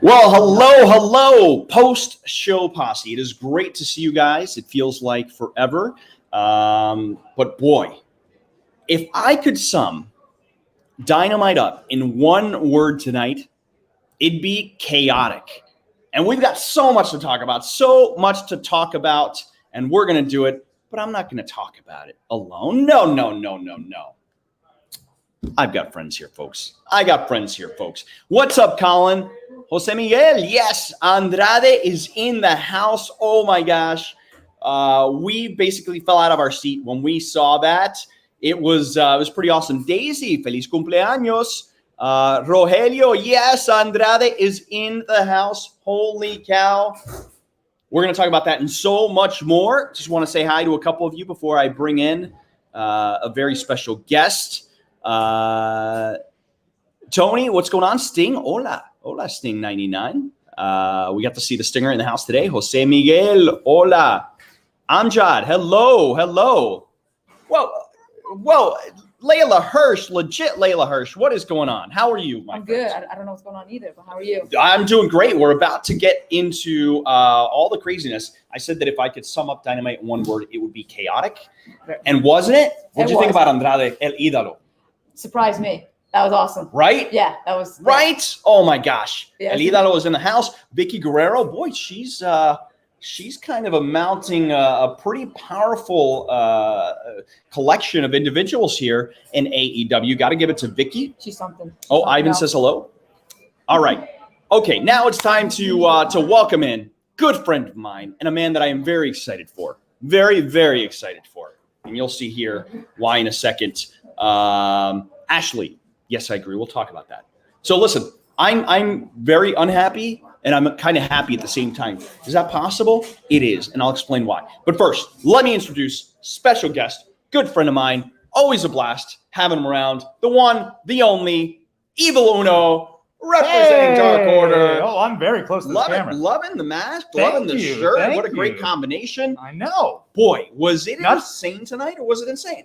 Well, hello, post-show posse. It is great to see you guys. It feels like forever. But boy, if I could sum Dynamite up in one word tonight, it'd be chaotic. And we've got so much to talk about, and we're going to do it, but I'm not going to talk about it alone. No. I've got friends here, folks. What's up, Colin? Jose Miguel, yes, Andrade is in the house. Oh my gosh. We basically fell out of our seat when we saw that. It was pretty awesome. Daisy, feliz cumpleaños. Rogelio, yes, Andrade is in the house. Holy cow. We're going to talk about that and so much more. Just want to say hi to a couple of you before I bring in a very special guest. Tony, what's going on? Sting, hola, Sting 99. We got to see the Stinger in the house today. Jose Miguel, hola. Amjad, hello. Whoa, Layla Hirsch, legit Layla Hirsch. What is going on? How are you, my I'm friends? good. I don't know what's going on either, but how are you? I'm doing great. We're about to get into all the craziness. I said that if I could sum up Dynamite in one word, it would be chaotic. And wasn't it? What did you think about Andrade, El Ídolo? Surprised me. That was awesome. Right? Yeah, that was right. Yeah. Oh my gosh. Yeah, El Ídolo is in the house. Vicky Guerrero, boy, she's kind of mounting a pretty powerful collection of individuals here in AEW. Got to give it to Vicky. She's something. Oh, Ivan says hello. All right. Okay, now it's time to welcome in good friend of mine and a man that I am very excited for. Very, very excited for. And you'll see here why in a second. Ashley. Yes, I agree. We'll talk about that. So listen, I'm very unhappy and I'm kind of happy at the same time. Is that possible? It is, and I'll explain why. But first, let me introduce special guest, good friend of mine, always a blast having him around, the one, the only, Evil Uno, representing Dark Order. Oh, I'm very close to the camera. Loving the mask, loving the shirt. What a great combination. I know. Boy, was it insane tonight or was it insane?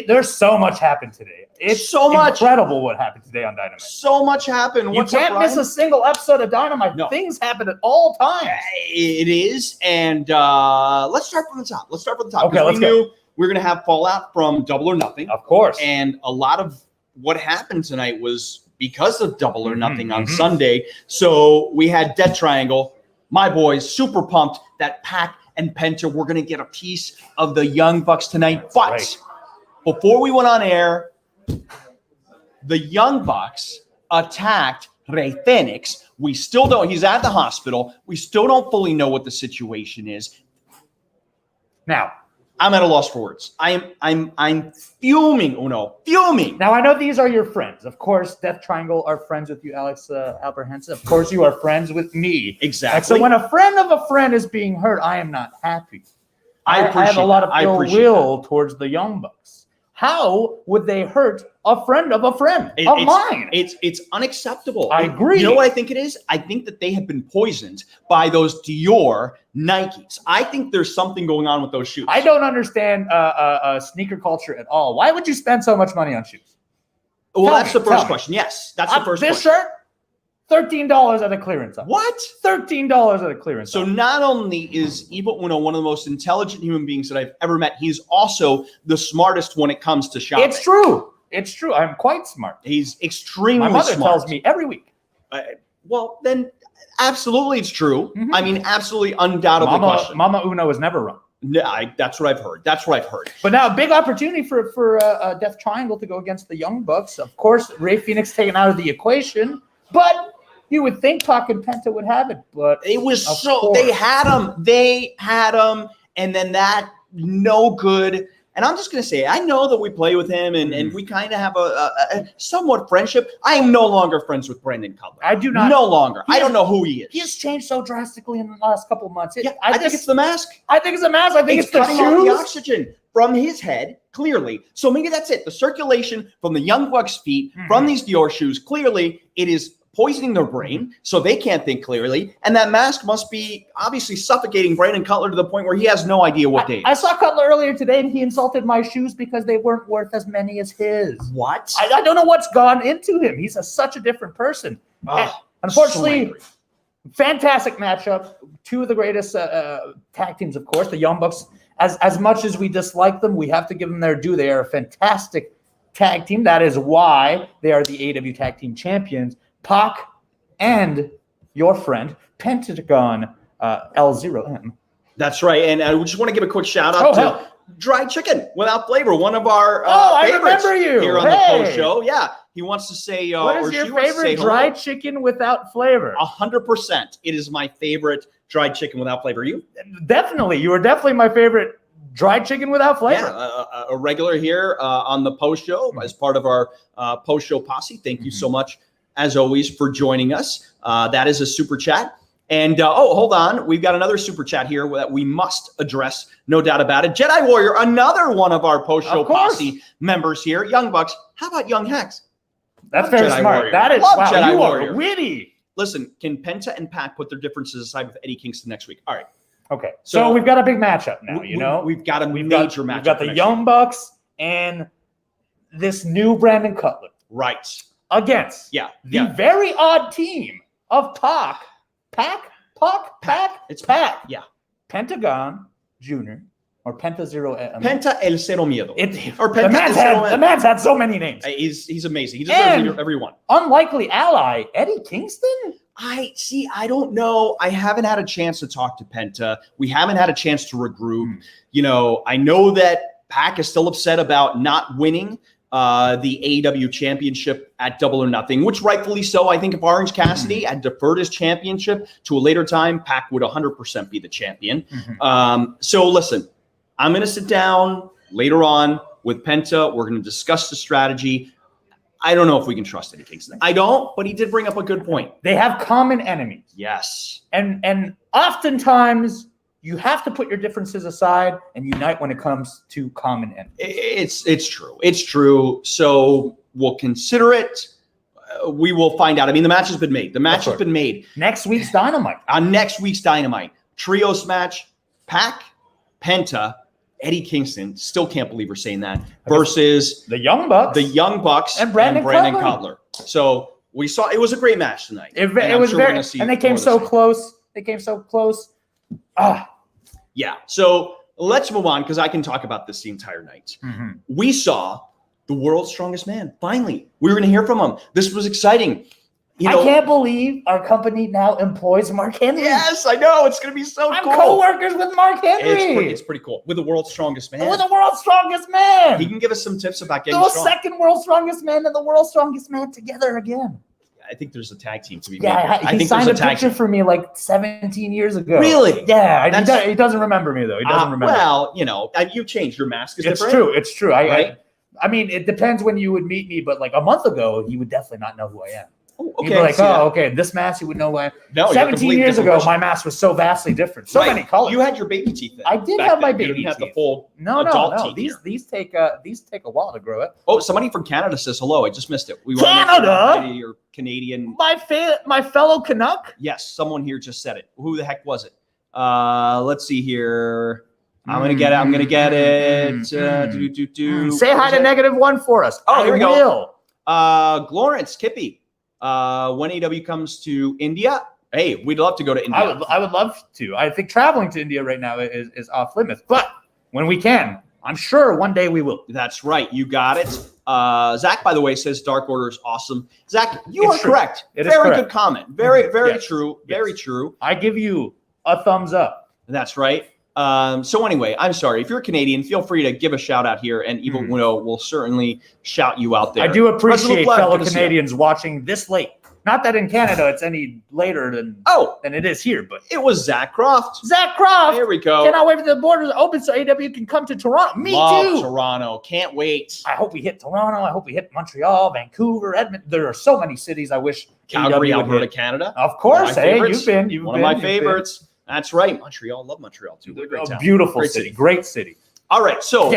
There's so much happened today. It's so incredible what happened today on Dynamite. So much happened. You can't miss a single episode of Dynamite. No. Things happen at all times. It is. And let's start from the top. Okay, let's go. We were going to have fallout from Double or Nothing. Of course. And a lot of what happened tonight was because of Double or Nothing on Sunday. So we had Death Triangle. My boys, super pumped that Pac and Penta were going to get a piece of the Young Bucks tonight. But before we went on air, the Young Bucks attacked Rey Fenix. We still don't. He's at the hospital. We still don't fully know what the situation is. Now, I'm at a loss for words. I'm fuming, Uno. Fuming. Now, I know these are your friends. Of course, Death Triangle are friends with you, Alex Alberhensa. Of course, you are friends with me. Exactly. So when a friend of a friend is being hurt, I am not happy. I have a lot of ill will towards the Young Bucks. How would they hurt a friend of a friend of mine? It's unacceptable. I agree. You know what I think it is? I think that they have been poisoned by those Dior Nikes. I think there's something going on with those shoes. I don't understand sneaker culture at all. Why would you spend so much money on shoes? Well, that's the first question. Yes, that's the first question. This shirt, $13 at a clearance. What? $13 at a clearance. So not only is Evil Uno one of the most intelligent human beings that I've ever met, he's also the smartest when it comes to shopping. It's true. I'm quite smart. He's extremely smart. My mother tells me every week. Well, then absolutely it's true. I mean, absolutely, undoubtedly question. Mama Uno is never wrong. No, that's what I've heard. But now a big opportunity for Death Triangle to go against the Young Bucks. Of course, Rey Fenix taken out of the equation, but you would think Pac and Penta would have it, but it was they had him, and then that no good. And I'm just going to say, I know that we play with him and we kind of have a somewhat friendship. I am no longer friends with Brandon Cutler. I do not. No longer. I don't know who he is. He has changed so drastically in the last couple of months. I think it's the mask. I think it's the mask. I think it's the cutting off the oxygen from his head, clearly. So maybe that's it. The circulation from the Young Bucks' feet, from these Dior shoes, clearly it is poisoning their brain so they can't think clearly. And that mask must be obviously suffocating Brandon Cutler to the point where he has no idea what day. I saw Cutler earlier today and he insulted my shoes because they weren't worth as many as his. What? I don't know what's gone into him. He's such a different person. Unfortunately, fantastic matchup. Two of the greatest tag teams, of course. The Young Bucks, as much as we dislike them, we have to give them their due. They are a fantastic tag team. That is why they are the AEW Tag Team Champions. Pac and your friend, Pentagon L0M. That's right. And I just want to give a quick shout out to Dried Chicken Without Flavor, one of our favorites here on the post show. Yeah. He wants to say, what is your favorite dried chicken without flavor? 100%. It is my favorite dried chicken without flavor. You? Definitely. You are definitely my favorite dried chicken without flavor. Yeah, a regular here on the post show as part of our post show posse. Thank you so much, as always, for joining us. That is a super chat. And, hold on. We've got another super chat here that we must address. No doubt about it. Jedi Warrior, another one of our post show posse members here. Young Bucks. How about Young Hex? That's very smart. Warrior. That is Jedi you Warrior. Are witty. Listen, can Penta and Pac put their differences aside with Eddie Kingston next week? All right. Okay. So we've got a big matchup now, We've got a major matchup. We've got the Young Bucks and this new Brandon Cutler. Right. Against the very odd team of Pac. It's Pac. Yeah. Pentagon Jr. or Penta Zero. Penta El Cero Miedo. The man's had so many names. He's amazing. He deserves every one. Unlikely ally, Eddie Kingston? I don't know. I haven't had a chance to talk to Penta. We haven't had a chance to regroup. I know that Pac is still upset about not winning the AEW championship at Double or Nothing, which rightfully so. I think if Orange Cassidy had deferred his championship to a later time, Pac would 100% be the champion. So listen, I'm going to sit down later on with Penta. We're going to discuss the strategy. I don't know if we can trust Eddie Kingston. I don't, but he did bring up a good point. They have common enemies. Yes. And oftentimes you have to put your differences aside and unite when it comes to common enemies. It's true. It's true. So we'll consider it. We will find out. I mean, the match has been made. Next week's Dynamite. On next week's Dynamite. Trios match, Pac, Penta, Eddie Kingston, still can't believe we're saying that, versus the Young Bucks and Brandon Cutler. So we saw it was a great match tonight. It was very, and they came so close. Yeah. So let's move on because I can talk about this the entire night. We saw the world's strongest man. Finally, we were going to hear from him. This was exciting. I can't believe our company now employs Mark Henry. Yes, I know. It's going to be so cool. I'm co-workers with Mark Henry. It's pretty cool. With the world's strongest man. He can give us some tips about getting strong. The second world's strongest man and the world's strongest man together again. I think there's a tag team to be made. Yeah, he signed a picture for me like 17 years ago. Really? Yeah. He doesn't remember me, though. He doesn't remember. Well, you changed. Your mask is different. It's true. Right? I mean, it depends when you would meet me, but like a month ago, he would definitely not know who I am. Oh, okay. He'd be like, okay, this mask, you would know why. No, 17 years ago, my mask was so vastly different. So many colors. You had your baby teeth then. I did have my baby teeth. You didn't have the full adult teeth. These take a while to grow up. Oh, somebody from Canada says hello. I just missed it. Canada? Or Canadian. My fellow Canuck? Yes, someone here just said it. Who the heck was it? Let's see here. I'm gonna get it. Say hi to -1 for us. Oh, here we go. Glorence Kippy. When AEW comes to India, hey, we'd love to go to India. I would love to. I think traveling to India right now is off limits, but when we can, I'm sure one day we will. That's right. You got it. Zach, by the way, says Dark Order is awesome. Zach, you are correct. Very good comment. Very true. Very true. I give you a thumbs up. That's right. So anyway, I'm sorry. If you're a Canadian, feel free to give a shout out here, and Evil Uno will certainly shout you out there. I do appreciate fellow Canadians watching this late. Not that in Canada it's any later than it is here, but it was Zach Croft. Here we go. Cannot wait for the borders to open so AEW can come to Toronto. Me too. Toronto. Can't wait. I hope we hit Toronto. I hope we hit Montreal, Vancouver, Edmonton. There are so many cities I wish Calgary, Alberta, Canada. Of course. Hey, you've been. One of my favorites. That's right. Montreal. Love Montreal, too. Great town. Beautiful city. Great city. All right. So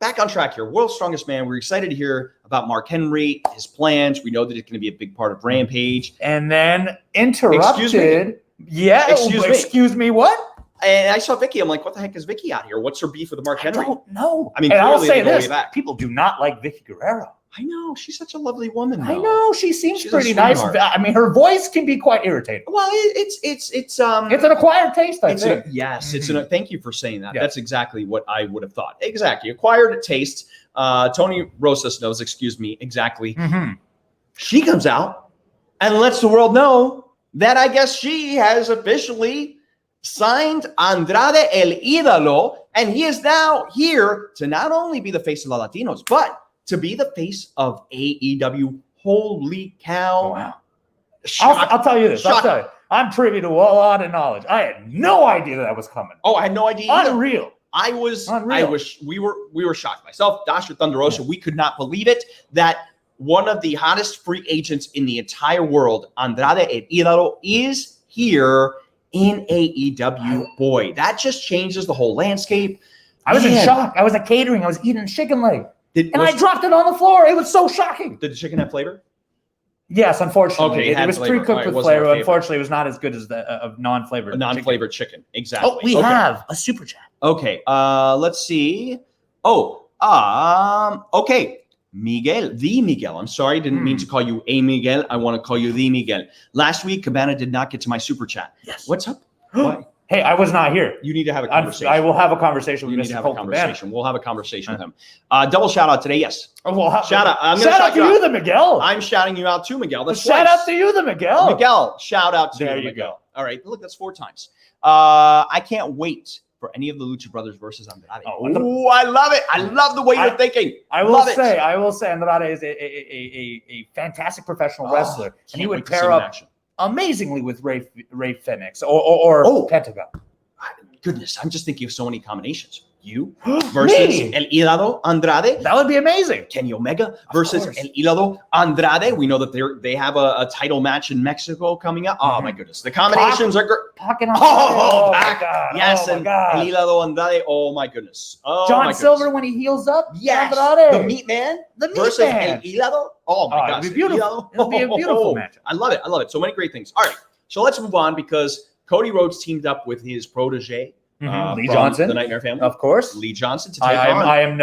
back on track here. World's Strongest Man. We're excited to hear about Mark Henry, his plans. We know that it's going to be a big part of Rampage. And then interrupted. Excuse me? Yeah. Excuse me, what? And I saw Vicky. I'm like, what the heck is Vicky out here? What's her beef with Mark Henry? I don't know. I mean, and I'll say this. People do not like Vicky Guerrero. I know. She's such a lovely woman, though. I know. She seems She's a pretty nice. sweetheart. I mean, her voice can be quite irritating. Well, it's an acquired taste, I think. Thank you for saying that. Yeah. That's exactly what I would have thought. Exactly. Acquired taste. Tony Rosas knows, exactly. Mm-hmm. She comes out and lets the world know that I guess she has officially signed Andrade El Ídolo, and he is now here to not only be the face of the Latinos, but to be the face of AEW. Holy cow. Wow. I'll tell you this. I'll tell you. I'm privy to a lot of knowledge. I had no idea that was coming. Oh, I had no idea either. Unreal. We were shocked. Myself, Dasher Thunderosa, we could not believe it that one of the hottest free agents in the entire world, Andrade El Ídolo, is here in AEW. Boy, that just changes the whole landscape. I was in shock. I was at catering. I was eating chicken leg. I dropped it on the floor. It was so shocking. Did the chicken have flavor? Yes, unfortunately. Okay, it was flavor. pre-cooked with flavor. Unfortunately, it was not as good as the non-flavored non-flavored chicken. Exactly. Oh, we have a super chat. Okay, let's see. Okay. Miguel. I'm sorry, didn't mean to call you a Miguel. I want to call you the Miguel. Last week, Cabana did not get to my super chat. Yes. What's up? Why? Hey, I was not here. You need to have a conversation. I will have a conversation with you need to Mr. have Cole a conversation. Cabana. We'll have a conversation with him. Double shout out today. Yes. Oh, well, shout out. I'm shout out to you, the Miguel. I'm shouting you out too, Miguel. That's shout out to you, the Miguel. Miguel, shout out to there you, you Miguel. go. All right, look, that's 4 times. I can't wait for any of the Lucha Brothers versus Andrade. Oh, I love it. I love the way you're thinking. I will say, Andrade is a fantastic professional wrestler, and he would pair up amazingly with Ray Phoenix or Pentagon. Goodness, I'm just thinking of so many combinations. You versus El Ídolo Andrade. That would be amazing. Kenny Omega versus El Ídolo Andrade. We know that they have a title match in Mexico coming up. Oh my goodness, the combinations are great. Pac. Yes, and El Ídolo Andrade. Oh my goodness. John Silver when he heals up. Yes, Andrade. the Meat Man versus El Ídolo. Oh my gosh, it'll be beautiful. It'll be a beautiful match. I love it. So many great things. All right, so let's move on because Cody Rhodes teamed up with his protege. Lee Johnson, the Nightmare Family, of course. Lee Johnson to take on. I am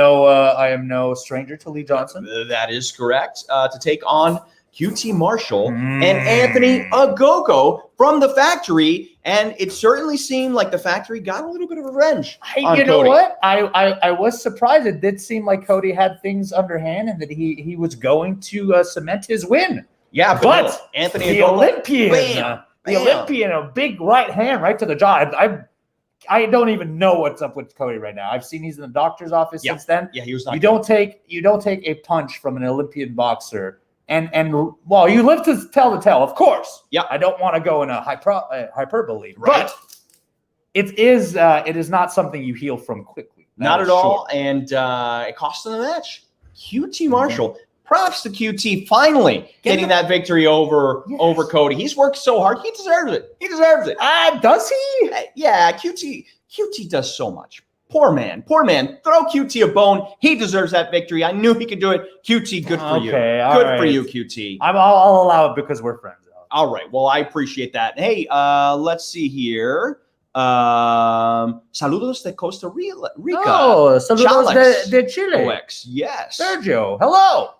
no stranger to Lee Johnson. That is correct. To take on QT Marshall and Anthony Ogogo from the Factory, and it certainly seemed like the Factory got a little bit of revenge. You know what? I was surprised. It did seem like Cody had things underhand, and that he was going to cement his win. Yeah, but Anthony the Ogogo, Olympian, a big right hand right to the jaw. I don't even know what's up with Cody right now. I've seen he's in the doctor's office since then. Yeah, he was not. You don't take a punch from an Olympian boxer, and well, you live to tell the tale, of course. Yeah, I don't want to go in a hyperbole, right? But it is not something you heal from quickly. Not at all, and it cost them the match. QT Marshall. Props to QT finally getting that victory over Cody. He's worked so hard. He deserves it. Does he? Yeah, QT does so much. Poor man. Throw QT a bone. He deserves that victory. I knew he could do it. QT, good for you. Good for you, QT. I'll allow it because we're friends. All right. Well, I appreciate that. Hey, let's see here. Saludos de Costa Rica. Oh, saludos de Chile. OX. Yes. Sergio, hello.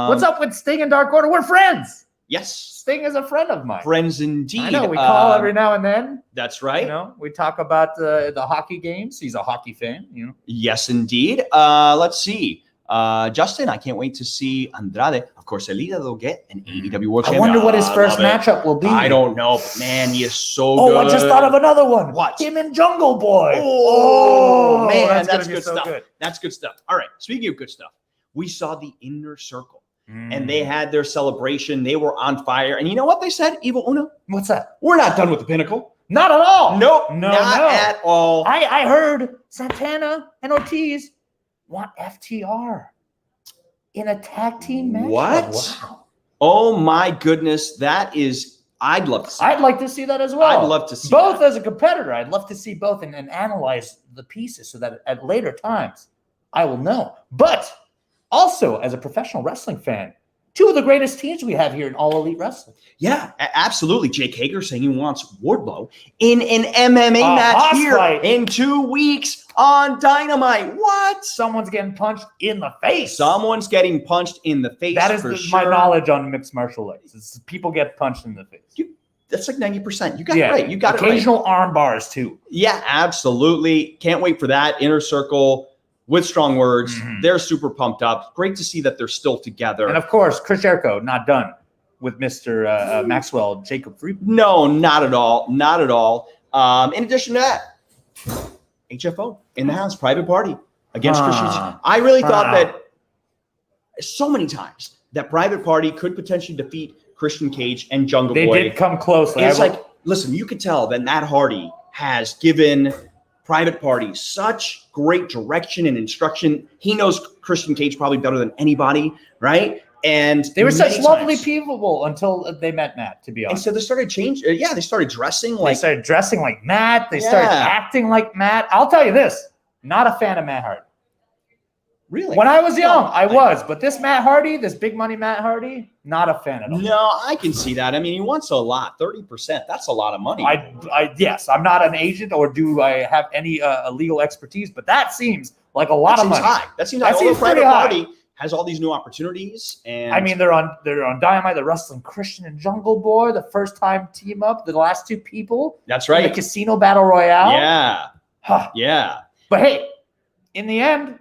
What's up with Sting and Dark Order? We're friends. Yes. Sting is a friend of mine. Friends indeed. I know. We call every now and then. That's right. You know, we talk about the hockey games. He's a hockey fan. You know. Yes, indeed. Let's see. Justin, I can't wait to see Andrade. Of course, El Ídolo will get an AEW World Champion. I wonder what his first matchup will be. I don't know, but man, he is so good. Oh, I just thought of another one. What? Him and Jungle Boy. Oh man, that's good so stuff. Good. That's good stuff. All right, speaking of good stuff, we saw the Inner Circle, and they had their celebration. They were on fire. And you know what they said, Evil Uno? What's that? We're not done with the Pinnacle. Not at all. Nope, not at all. I heard Santana and Ortiz want FTR in a tag team match. What? Wow. Oh my goodness, that is. I'd love to see. I'd like to see that as well. I'd love to see both that. As a competitor. I'd love to see both and analyze the pieces so that at later times I will know. But also as a professional wrestling fan, two of the greatest teams we have here in All Elite Wrestling. Yeah, absolutely. Jake Hager saying he wants Wardlow in an MMA match here in 2 weeks. on Dynamite. What? Someone's getting punched in the face. Someone's getting punched in the face. That is for my sure. knowledge on mixed martial arts. It's people get punched in the face. That's like 90%. You got it right. You got occasional arm bars too. Yeah, absolutely. Can't wait for that. Inner Circle with strong words. They're super pumped up. Great to see that they're still together. And of course, Chris Jericho not done with Mr. Maxwell Jacob Friedman. No, not at all. Not at all. In addition to that, HFO in the house, private party against Christian. I really thought that so many times that private party could potentially defeat Christian Cage and Jungle Boy. They did come close. It's like, listen, you could tell that Matt Hardy has given private party such great direction and instruction. He knows Christian Cage probably better than anybody, right? And they were such lovely people until they met Matt, to be honest. And so they started changing. Yeah, they started dressing like. They started dressing like Matt. They started acting like Matt. I'll tell you this: not a fan of Matt Hardy. Really? When I was young, I was. But this Matt Hardy, this big money Matt Hardy, not a fan at all. No, I can see that. I mean, he wants a lot. 30%. That's a lot of money. Yes, I'm not an agent, or do I have any legal expertise? But that seems like a lot of money. High. That seems high. That seems private pretty high. party has all these new opportunities, and I mean, they're on Dynamite. They're wrestling Christian and Jungle Boy, the first time team up. The last two people. That's right. In the Casino Battle Royale. Yeah. Huh. Yeah. But hey, in the end,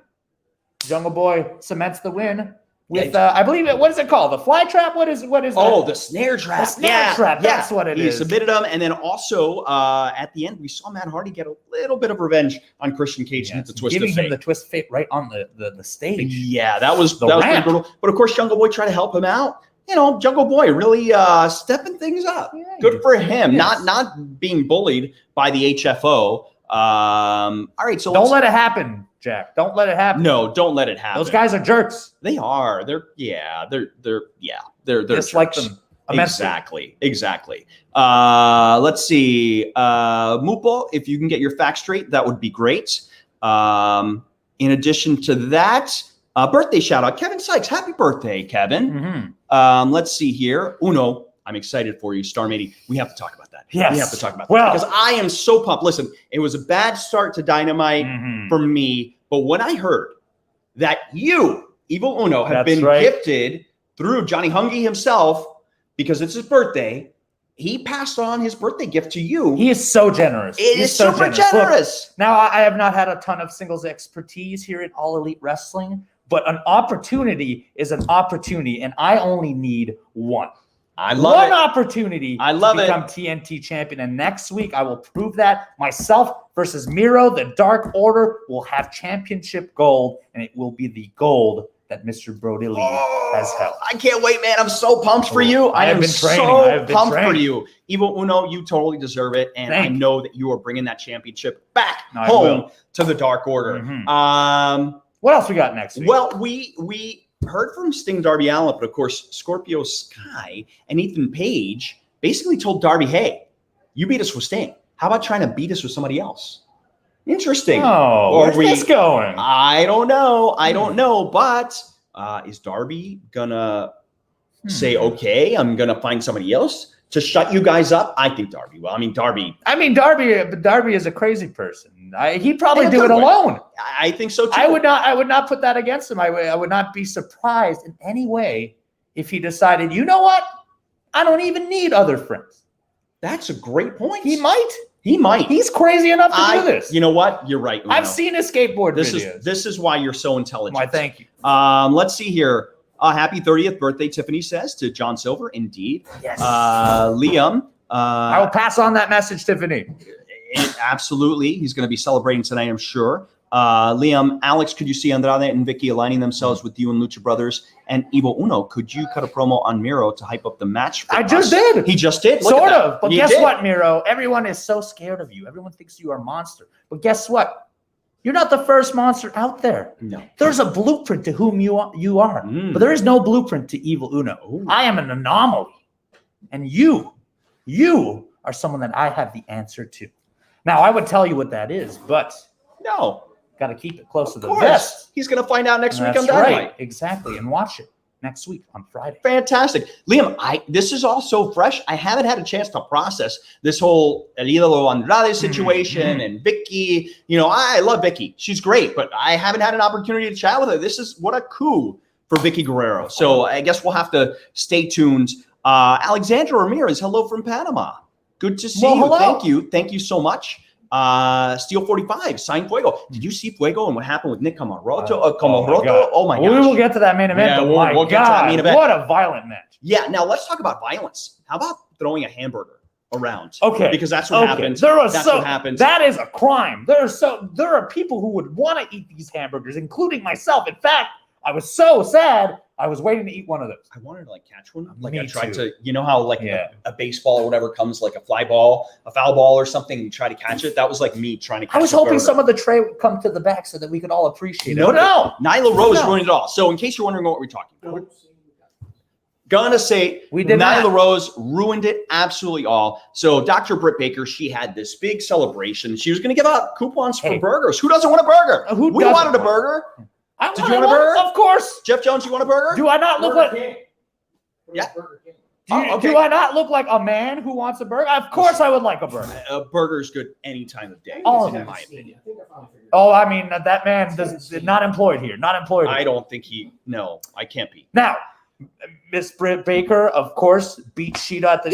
Jungle Boy cements the win with I believe what is it called? The fly trap? What is Oh, that? the snare trap. The snare trap. That's what it is. He submitted him, and then also at the end we saw Matt Hardy get a little bit of revenge on Christian Cage and hit the twist giving of fate. him the twist of fate right on the stage. Yeah, that was pretty brutal. But of course, Jungle Boy tried to help him out. You know, Jungle Boy really stepping things up. Yeah, good for him. Yes. Not being bullied by the HFO. All right, so don't let it happen, Jack. Don't let it happen. No, don't let it happen. Those guys are jerks. They are. They're just like them. Immensely. Exactly. Let's see. Mupo, if you can get your facts straight, that would be great. In addition to that, birthday shout out, Kevin Sykes. Happy birthday, Kevin. Let's see here. Uno, I'm excited for you, Star Matey. We have to talk about that. Yes. We have to talk about that because I am so pumped. Listen, it was a bad start to Dynamite for me, but when I heard that you, Evil Uno, have been gifted through Johnny Hungy himself because it's his birthday, he passed on his birthday gift to you. He is so generous. It is super generous. Look, now, I have not had a ton of singles expertise here at All Elite Wrestling, but an opportunity is an opportunity, and I only need one. I love one opportunity to become TNT champion. And next week, I will prove that myself versus Miro, the Dark Order, will have championship gold, and it will be the gold that Mr. Brody Lee has held. I can't wait, man. I'm so pumped for you. I am so pumped for you. Evil Uno, you totally deserve it. And I know that you are bringing that championship back home to the Dark Order. What else we got next week? Well, we heard from Sting Darby Allin, but of course, Scorpio Sky and Ethan Page basically told Darby, hey, you beat us with Sting. How about trying to beat us with somebody else? Interesting. Oh, where's this going? I don't know. But is Darby gonna say, okay, I'm gonna find somebody else to shut you guys up? I think Darby will. Darby is a crazy person. He'd probably do it alone. I think so too. I would not put that against him. I would not be surprised in any way if he decided, you know what? I don't even need other friends. That's a great point. He might. He's crazy enough to do this. You know what? You're right. Uno. I've seen his skateboard videos. This is why you're so intelligent. Why, thank you. Let's see here. Happy 30th birthday, Tiffany says to John Silver. Indeed. Yes. Liam. I will pass on that message, Tiffany. Absolutely. He's going to be celebrating tonight, I'm sure. Liam, Alex, could you see Andrade and Vicky aligning themselves with you and Lucha Brothers and Evil Uno? Could you cut a promo on Miro to hype up the match for us? Just did. He just did. Sort of. But guess what, Miro? Everyone is so scared of you. Everyone thinks you are a monster. But guess what? You're not the first monster out there. No. There's a blueprint to whom you are. But there is no blueprint to Evil Uno. Ooh. I am an anomaly. And you are someone that I have the answer to. Now, I would tell you what that is, but no. Got to keep it close to the vest. He's going to find out next week on Dynamite. Right, exactly, and watch it. next week on Friday. Fantastic. Liam, this is all so fresh. I haven't had a chance to process this whole El Ídolo Andrade situation and Vicky. You know, I love Vicky. She's great, but I haven't had an opportunity to chat with her. This is what a coup for Vicky Guerrero. So I guess we'll have to stay tuned. Alexandra Ramirez, hello from Panama. Good to see you. Hello. Thank you so much. Steel 45, Sign Fuego. Did you see Fuego and what happened with Nick Camaroto? Oh my gosh. We will get to that main event. Yeah, we'll get to that main event. What a violent match. Yeah, now let's talk about violence. How about throwing a hamburger around? Okay. Because that's what happens. That's what happens. That is a crime. There are people who would want to eat these hamburgers, including myself. In fact, I was so sad. I was waiting to eat one of those. I wanted to catch one. Me I tried too. to, you know how a baseball or whatever comes like a fly ball, a foul ball or something, and you try to catch it. That was like me trying to catch it. I was hoping some of the tray would come to the back so that we could all appreciate it. No. Nyla Rose ruined it all. So in case you're wondering what we're talking about, gonna say Nyla Rose ruined it absolutely all. So Dr. Britt Baker, she had this big celebration. She was going to give out coupons for burgers. Who doesn't want a burger? We wanted a burger. Did you want a burger? Of course. Jeff Jones, you want a burger? Do I not look like? Yeah. Do I not look like a man who wants a burger? Of course, I would like a burger. A burger's good any time of day, in my opinion. Oh, I mean that man is not employed here. Not employed. I don't think No, I can't be. Now, Miss Britt Baker, of course, beat Sheeta at the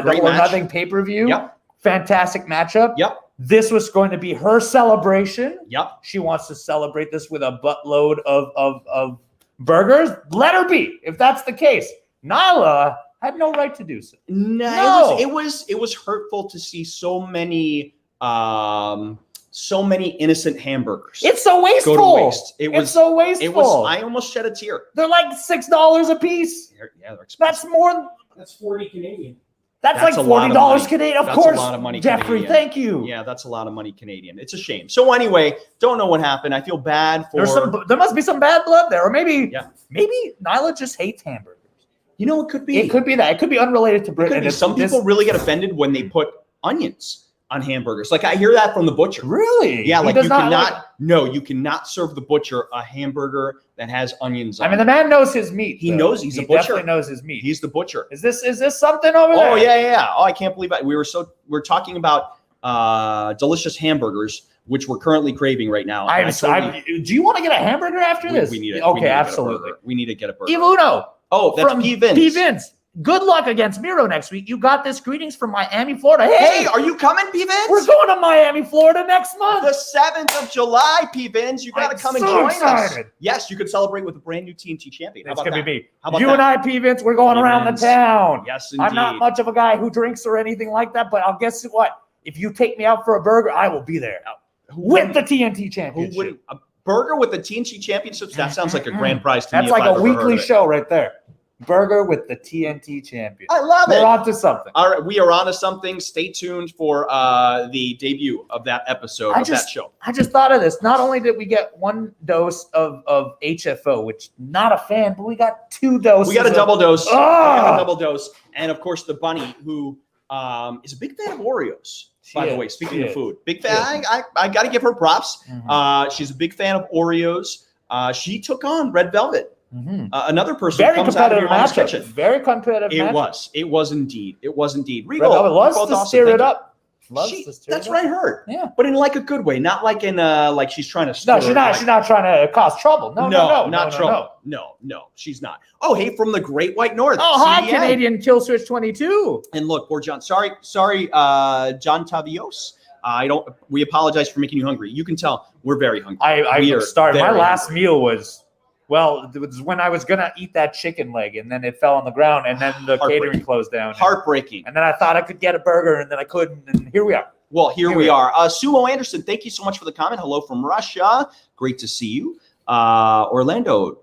Double or Nothing pay-per-view. Yep. Fantastic matchup. Yep. This was going to be her celebration. Yep. She wants to celebrate this with a buttload of burgers. Let her be, if that's the case. Nyla had no right to do so. No. It was hurtful to see so many innocent hamburgers. It's so wasteful. Go to waste. It's so wasteful. I almost shed a tear. They're like $6 a piece. Yeah, they're expensive. That's more. That's 40 Canadian. That's like $40 Canadian. Of course, a lot of money, Jeffrey. Canadian. Thank you. Yeah, that's a lot of money Canadian. It's a shame. So anyway, don't know what happened. I feel bad for. There must be some bad blood there, or maybe Nyla just hates hamburgers. You know, it could be. It could be that. It could be unrelated to Britain. Some people really get offended when they put onions on hamburgers. Like I hear that from the butcher. Really? Yeah, like you cannot serve the butcher a hamburger that has onions on it. I mean, the man knows his meat. He knows he's a butcher. He definitely knows his meat. He's the butcher. Is this something over there? Oh, yeah. Oh, I can't believe it. We're talking about delicious hamburgers, which we're currently craving right now. Do you want to get a hamburger after this? We need it. Okay, absolutely. We need to get a burger. Ivuno. Oh, that's P. Vince. P. Vince. Good luck against Miro next week. You got this. Greetings from Miami, Florida. Hey, are you coming, P. Vince? We're going to Miami, Florida next month. The 7th of July, P. Vince. You got to come and join us. Yes, you could celebrate with a brand new TNT champion. It's going to be me. And I, P. Vince, we're going around the town. Yes, indeed. I'm not much of a guy who drinks or anything like that, but I'll guess what? If you take me out for a burger, I will be there. With the TNT championship. A burger with the TNT championships? That sounds like a grand prize to me. That's like a weekly show right there. Burger with the TNT champion. I love it. We're on to something. All right, we are on to something. Stay tuned for the debut of that episode that show. I just thought of this. Not only did we get one dose of HFO, which not a fan, but we got 2 doses. We got a double dose. Oh! We got a double dose. And of course, the bunny, who is a big fan of Oreos. By the way, speaking of food, big fan. I got to give her props. Mm-hmm. She's a big fan of Oreos. She took on Red Velvet. Mm-hmm. Another person very comes out of your mom's matchup. kitchen. Very competitive. It was indeed. Regal loves to stir it up. That's what I heard. Yeah, but in like a good way, not like in like she's trying to. Stir she's not. She's not trying to cause trouble. No, trouble. No, she's not. Oh, hey, from the Great White North. Oh, hi, Canadian Killswitch 22. And look, poor John. Sorry, John Tavios. We apologize for making you hungry. You can tell we're very hungry. I started. My last meal was. Well, it was when I was going to eat that chicken leg, and then it fell on the ground, and then the catering closed down. Heartbreaking. And then I thought I could get a burger, and then I couldn't, and here we are. Well, here we are. Sumo Anderson, thank you so much for the comment. Hello from Russia. Great to see you. Orlando,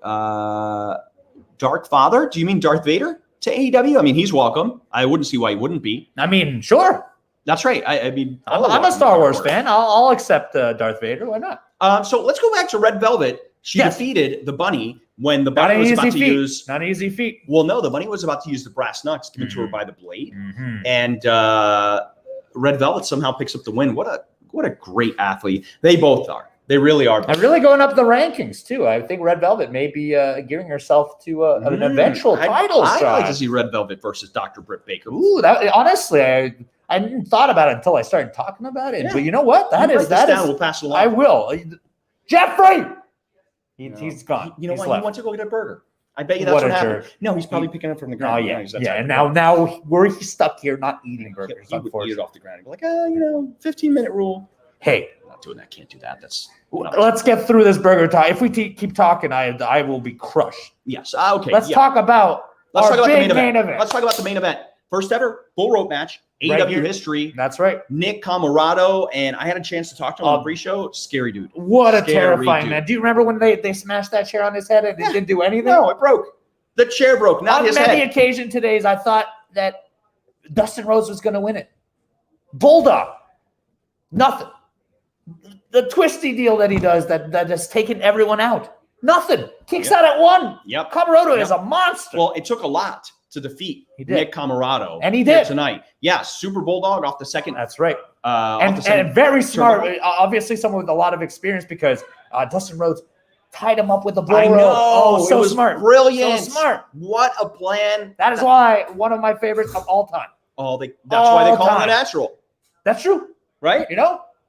Dark Father. Do you mean Darth Vader to AEW? I mean, he's welcome. I wouldn't see why he wouldn't be. I mean, sure. That's right. I mean, I'm a Star Wars fan. I'll accept Darth Vader. Why not? So let's go back to Red Velvet. She defeated the bunny when the bunny was about to use... Not an easy feat. Well, no, the bunny was about to use the brass knucks given to her by the blade. Mm-hmm. And Red Velvet somehow picks up the win. What a great athlete. They both are. They really are. And really going up the rankings, too. I think Red Velvet may be gearing herself to an eventual title shot. I'd like to see Red Velvet versus Dr. Britt Baker. Ooh, honestly, I didn't thought about it until I started talking about it. Yeah. But you know what? That is. We'll pass it along. I will. Jeffrey! He's gone. You know what? He went to go get a burger. I bet you that's what happened. Jerk. No, he's probably picking up from the ground. Oh, yeah. And now we're stuck here not eating burgers. He would eat it off the ground. He'd be like, 15-minute rule. Hey. I'm not doing that. Can't do that. Let's get through this burger time. If we keep talking, I will be crushed. Yes. Okay. Let's talk about the main event. Let's talk about the main event. First ever bull rope match. AEW history. That's right. Nick Camarado, and I had a chance to talk to him on the pre-show. Scary dude. What a terrifying man. Do you remember when they smashed that chair on his head and it didn't do anything? No, it broke. The chair broke, not his head. On many occasions today, I thought that Dustin Rhodes was going to win it. Bulldog. Nothing. The twisty deal that he does that has taken everyone out. Nothing. Kicks out at one. Yep. Camarado is a monster. Well, it took a lot to defeat Nick Camarado. And he did. Tonight. Yeah, Super Bulldog off the second. That's right. And very smart. Obviously, someone with a lot of experience because Dustin Rhodes tied him up with the bull rope. I know. So smart. Brilliant. So smart. What a plan. That is why one of my favorites of all time. That's why they call him the natural. That's true. Right?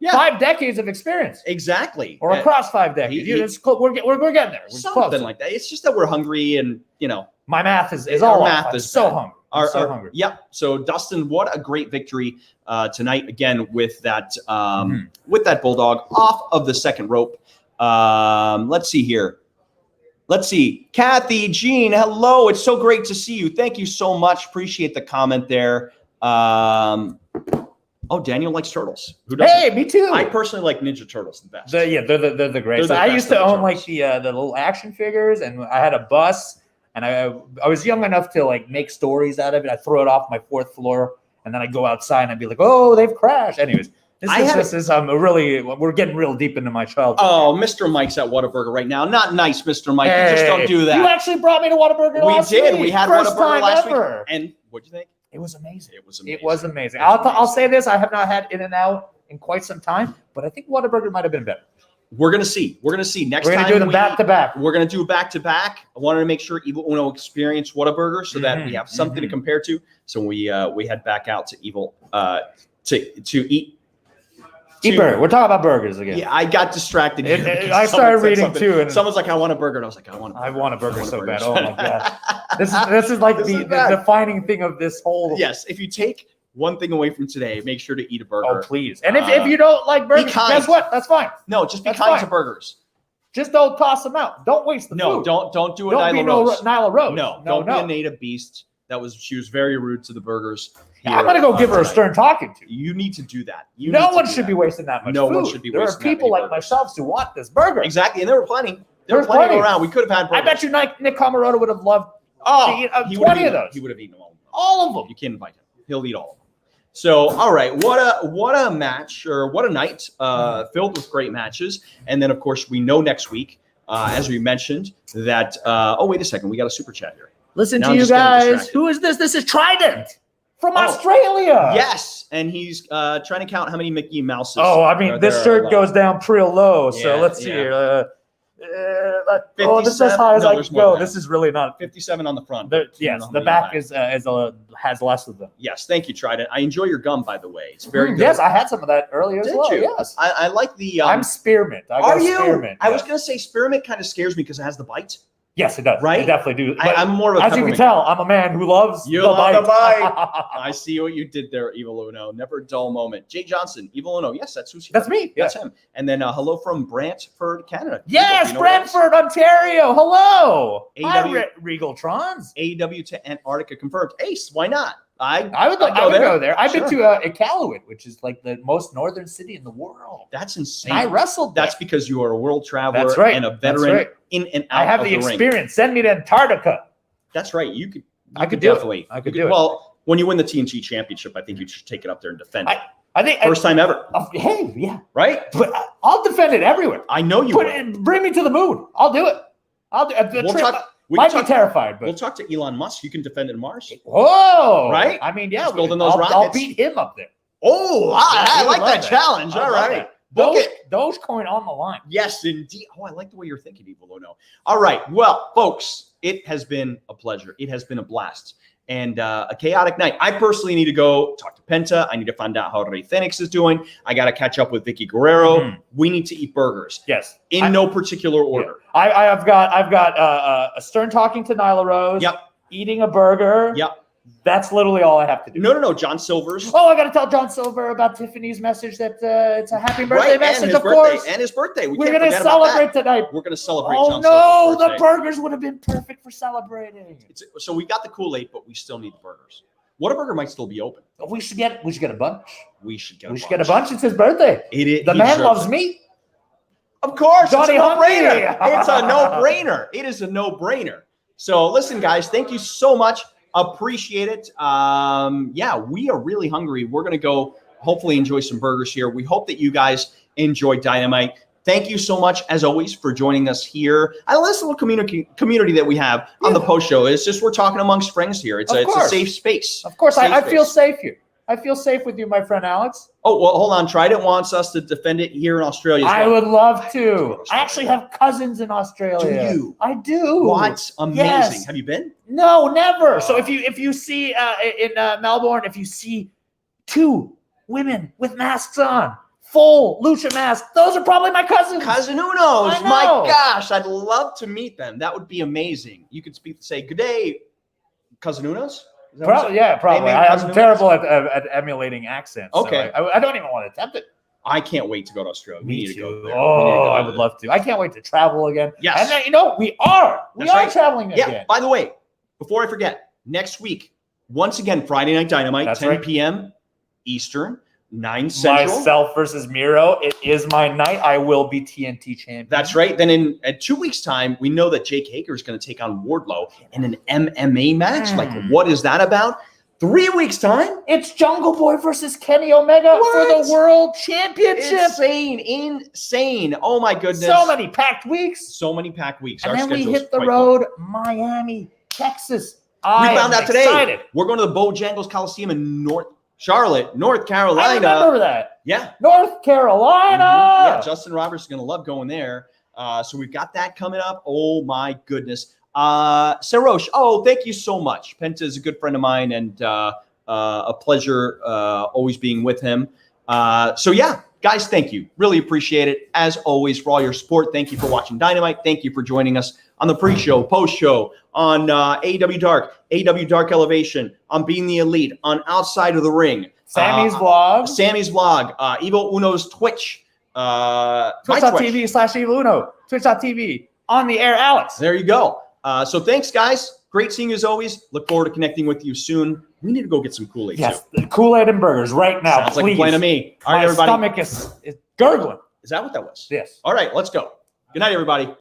Yeah. 5 decades of experience. Exactly. Or across 5 decades. We're getting there. We're something close. Like that. It's just that we're hungry and, My math is all off. I'm so hungry. So hungry. Yep. So Dustin, what a great victory tonight again with that Bulldog off of the second rope. Let's see here. Let's see. Kathy, Jean, hello. It's so great to see you. Thank you so much. Appreciate the comment there. Daniel likes turtles. Who doesn't? Hey, me too. I personally like Ninja Turtles the best. They're the greatest. I used to own like the little action figures, and I had a bus, and I was young enough to make stories out of it. I throw it off my 4th floor, and then I go outside and I'd be like, "Oh, they've crashed." Anyways, we're getting real deep into my childhood. Oh, Mr. Mike's at Whataburger right now. Not nice, Mr. Mike. You just don't do that. You actually brought me to Whataburger last week. We did. We had Whataburger last week. And what'd you think? It was amazing. It was amazing. It was amazing. I'll say this. I have not had In-N-Out in quite some time, but I think Whataburger might have been better. We're going to see. Next time we're going to do them back-to-back. We're going to do back-to-back. I wanted to make sure Evil Uno experienced Whataburger so that we have something to compare to. So we head back out to Evil to eat. Burger. We're talking about burgers again. Yeah, I got distracted. I started reading too, and someone's like, "I want a burger," and I was like, "I want a burger so bad." Oh my god, this is like the defining thing of this whole. Yes, if you take one thing away from today, make sure to eat a burger. Oh please! And if you don't like burgers, guess what? That's fine. No, just be kind to burgers. Just don't toss them out. Don't waste the food. No, don't do a Nyla Rose. Nyla Rose. No, don't be a native beast. She was very rude to the burgers. I'm going to go give her a stern talking to. You need to do that. No one should be wasting that much food. No one should be wasting that. There are people like myself who want this burger. Exactly, and there were plenty. There were plenty around. We could have had burgers. I bet you Nick Camarado would have loved to eat 20 of those. He would have eaten them all. All of them. You can't invite him. He'll eat all of them. So, all right, what a match, or what a night filled with great matches. And then, of course, we know next week, as we mentioned, that wait a second, we got a super chat here. Listen to you guys. Who is this? This is Trident from Australia. Yes, and he's trying to count how many Mickey Mouses. Oh, I mean, this shirt goes down pretty low. So let's see here. This is as high as I can go. This is really not 57 on the front. The back has less of them. Yes, thank you, Trident. I enjoy your gum, by the way. It's very good. Yes, I had some of that earlier as well. Yes, I like the. I'm spearmint. Are you? Spearmint, I was gonna say spearmint kind of scares me because it has the bite. Yes, it does. Right? It definitely do. I'm more of a as you can tell, I'm a man who loves the bite. I see what you did there, Evil Uno. Never a dull moment. Jay Johnson, Evil Uno. Yes, that's me. That's him. And then hello from Brantford, Canada. Yes, Brantford, Ontario. Hello. Hi, Regaltrons. AEW to Antarctica confirmed. Ace, why not? I would go there. I've been to Iqaluit, which is like the most northern city in the world. That's insane. I wrestled there. That's because you are a world traveler and a veteran in and out. I have the experience. Send me to Antarctica. That's right. I could do it. Well, when you win the TNT championship, I think you should take it up there and defend it. I think first time ever. Hey, yeah. Right? But I'll defend it everywhere. I know you will. Bring me to the moon. I'll do it. I'll do it. Might be terrified, but we'll talk to Elon Musk. You can defend it in Mars. Whoa! Right? I mean, building those rockets. I'll beat him up there. Oh, I like that challenge. All right. Book it. Dogecoin on the line. Yes, indeed. Oh, I like the way you're thinking, Evil Uno. All right. Well, folks, it has been a pleasure. It has been a blast. And a chaotic night. I personally need to go talk to Penta. I need to find out how Rey Fenix is doing. I got to catch up with Vicky Guerrero. Mhm. We need to eat burgers. Yes. In no particular order. Yeah. I've got a Stern talking to Nyla Rose. Yep. Eating a burger. Yep. That's literally all I have to do. No. John Silver's. Oh, I got to tell John Silver about Tiffany's message that it's a happy birthday Right, message, and his of birthday, course. And his birthday. We're can't going to forget about that. celebrate tonight. We're going to celebrate Oh, John no. Silver's The birthday. burgers would have been perfect for celebrating. So we got the Kool-Aid, but we still need the burgers. Whataburger might still be open. We should get a bunch. We should get get a bunch. It's his birthday. The man loves meat. Of course. Johnny it's a no-brainer. Hungry. It's a no-brainer. It is a no-brainer. So listen, guys, thank you so much. Appreciate it. Yeah, we are really hungry. We're going to go hopefully enjoy some burgers here. We hope that you guys enjoy Dynamite. Thank you so much, as always, for joining us here. I love this little community that we have on the post show. It's just we're talking amongst friends here. It's a safe space. Of course, I feel space. safe here. I feel safe with you, my friend Alex. Oh, well, hold on. Trident wants us to defend it here in Australia as well. I would love to. I actually have cousins in Australia. Do you? I do. What? Amazing. Yes. Have you been? No, never. So if you see in Melbourne, if you see two women with masks on, full lucha masks, those are probably my cousins. Cousin Unos. I know. My gosh, I'd love to meet them. That would be amazing. You could say, good day, Cousin Unos. Is that what Probably, yeah, probably. Hey, I'm terrible at emulating accents. Okay. So I don't even want to attempt it. I can't wait to go to Australia. We Me need to too. go there. Oh, I would love to. I can't wait to travel again. Yes. And then, we are That's right. traveling Yeah. again. By the way, before I forget, next week, once again, Friday Night Dynamite, That's 10 right. p.m. Eastern, 9 Central. Myself versus Miro. It is my night. I will be TNT champion. That's right. Then in 2 weeks' time, we know that Jake Hager is going to take on Wardlow in an MMA match. Like, what is that about? 3 weeks' time? It's Jungle Boy versus Kenny Omega for the World Championship. Insane. Oh, my goodness. So many packed weeks. And And then we schedule's hit the quite road, Miami, Texas. We found out today. Excited. We're going to the Bojangles Coliseum in Charlotte, North Carolina. I remember that. Yeah. North Carolina. Yeah, Justin Roberts is going to love going there. So we've got that coming up. Oh, my goodness. Sarosh, thank you so much. Penta is a good friend of mine and a pleasure always being with him. So, yeah, guys, thank you. Really appreciate it. As always, for all your support, thank you for watching Dynamite. Thank you for joining us on the pre-show, post-show, on AEW Dark, AEW Dark Elevation, on Being the Elite, on Outside of the Ring. Sammy's vlog. Evo Uno's Twitch. Twitch.tv/Eluno. Twitch.tv. On the air, Alex. There you go. So thanks, guys. Great seeing you as always. Look forward to connecting with you soon. We need to go get some Kool-Aid, Yes, too. Kool-Aid and burgers right now, Sounds please. like a plan to me. All right, My everybody. stomach is gurgling. Is that what that was? Yes. All right, let's go. Good night, everybody.